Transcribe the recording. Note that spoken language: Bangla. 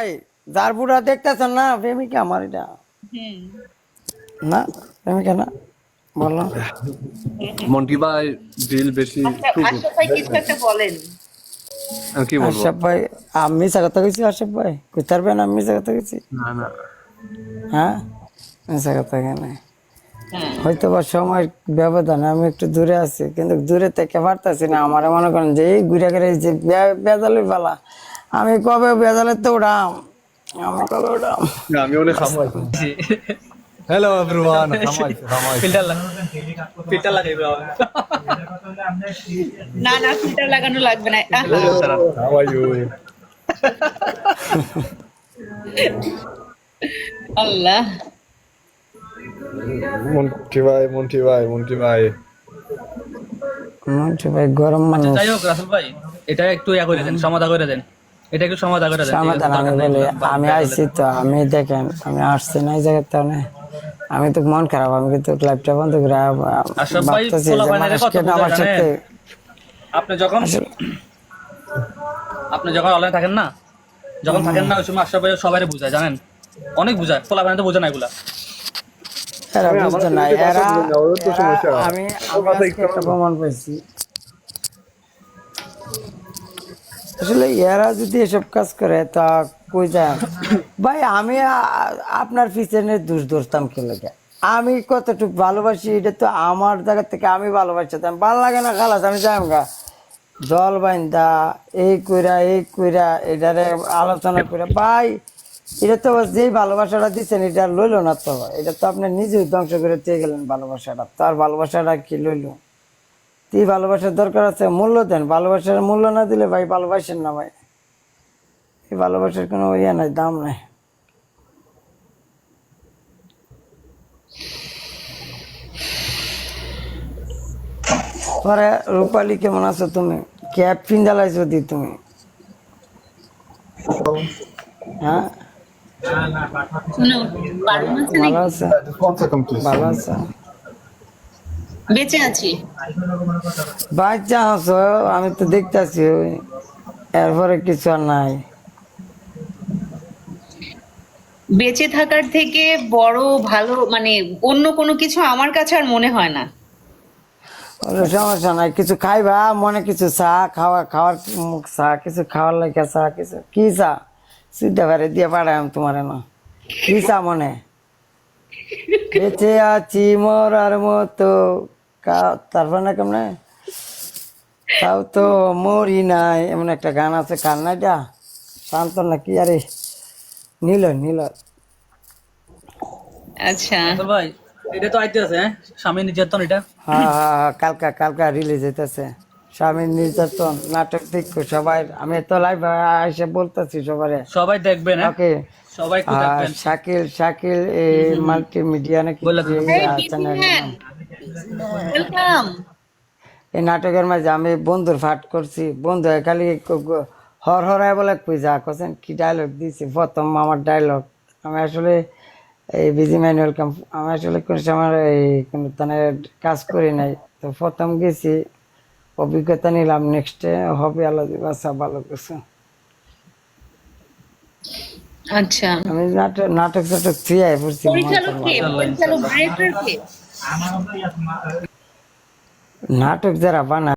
ভাই যার বুড়া দেখতেছেন না প্রেমিকা আমার এটা না প্রেমিকা না বললাম মন্টি ভাই দিল বেশি আচ্ছা টুকু আশরাফ ভাই কিছু একটা বলেন। আমি কি বলবো আশরাফ ভাই আমি মিশা কথা কইছি আশরাফ ভাই কইতে পারবেন আমি মিশা কথা কইছি না না হ্যাঁ মিশা কথা কেন হ্যাঁ হয়তো বা সময় ব্যবধানে আমি একটু দূরে আছি কিন্তু দূরে থেকে পারতেছি না আমার মনে করেন যে এই ঘুরে ঘুরে যে বেজালের পালা আমি কবে বেজালের তো উঠাম আমি কবে উঠাম না, আমি অনেক খামাইছি হ্যালো এভরিওয়ান খামাইছি ফিল্টার লাগাইবে না না ফিল্টার লাগানো লাগবে না হাউ আর ইউ আল্লাহ মন্টি ভাই মন্টু ভাই গরম মানুষ যাই হোক রাসেল ভাই এটা একটু ইয়া করে দেন সমাধা করে দেন এটা একটু সমাধা করে দেন সমাধান আমি বলি আমি আইছি তো আমি দেখেন আমি আসছি না এই জায়গার তো আমি তো মন খারাপ আমি কিন্তু লাইভটা বন্ধ করে আশরাফ ভাই ভাবতেছি যে পোলাপানের মানুষ কত কেন আমার বুঝায় সাথে জানেন? আপনি যখন অনলাইন থাকেন না যখন থাকেন না ওই সময় আশরাফ ভাই সবাইরে বুঝায় জানেন অনেক বুঝায় পোলাপানে তো বোঝে না এগুলা এরা বুঝতো না আমি আজকে একটা প্রমাণ পাইছি আসলে এরা যদি এসব কাজ করে তা কই যায় ভাই আমি আপনার পিছনে দোষ ধরতাম কে লাগে আমি কতটুকু ভালোবাসি এটা তো আমার জায়গা থেকে আমি ভালোবাসতাম ভালো লাগে না খালাস আমি যাই গা জল বাইন্দা এই কইরা এটারে আলোচনা করে ভাই এটা তো যেই ভালোবাসাটা দিচ্ছেন এটা লইলো না তো এটা তো আপনি নিজেই ধ্বংস করে চেয়ে গেলেন ভালোবাসাটা তার ভালোবাসাটা কি লইলো তুই ভালোবাসার দরকার আছে মূল্য দেন ভালোবাসার মূল্য না দিলে ভাই ভালোবাসেন না ভাই এই ভালোবাসার কোনো ইয়ে নাই দাম নাই পরে রূপালী কেমন আছো তুমি ক্যাপ পিন্দালাইছো দি তুমি হ্যাঁ শুনো বারণ আছে ভালো নাকি? আছে One second, please. ভালো আছে বেঁচে আছি বাচ্চা আছো আমি তো দেখতেছি এরপরে কিছু আর নাই বেঁচে থাকার থেকে বড় ভালো মানে অন্য কোনো কিছু আমার কাছে আর মনে হয় না। কোনো সমস্যা নাই কিছু খাইবা মনে কিছু চা খাওয়ার মুখ চা কিছু খাওয়ার লাগে চা কিছু কি চা সিদ্ধা ভারে দিয়ে পাঠাম তোমার না কি চা মনে বেঁচে আছি মরার মতো তারপর না কেমনে তাও তো মরি নাই এমন একটা গান আছে কার না এটা শান্ত না কি আরে নীল আচ্ছা রাসেল ভাই এটা তো আইতে আছে হ্যাঁ স্বামী নির্যাতন এটা হ্যাঁ কালকা রিলিজ হইতেছে স্বামীর নির্যাতন নাটক দেখো সবাই আমি তো লাইভ এসে বলতেছি সবাই দেখবেন হ্যাঁ ওকে সবাই একটু দেখবেন শাকিল এই মাল্টিমিডিয়া নাকি বলে যে Hey, চ্যানেল BTN, welcome. এই নাটকের মাঝে আমি বন্ধুর ফাট করছি বন্ধু খালি হরায় বলে কই যা করছেন কি ডায়লগ দিয়েছি প্রথম আমার ডায়লগ আমি আসলে এই বিজি ম্যানুয়াল ক্যাম্প আমি আসলে কোনো সময় এই কোনো ধরনের কাজ করি নাই তো প্রথম গেছি অভিজ্ঞতা নিলাম নেক্সটে হবে আল্লাহ বাসা ভালো কিছু আচ্ছা আমি নাটক ফ্রি আয় পড়ছি পরিচালক কে পরিচালক ডাইরেক্টর কে নাটক যারা বানায়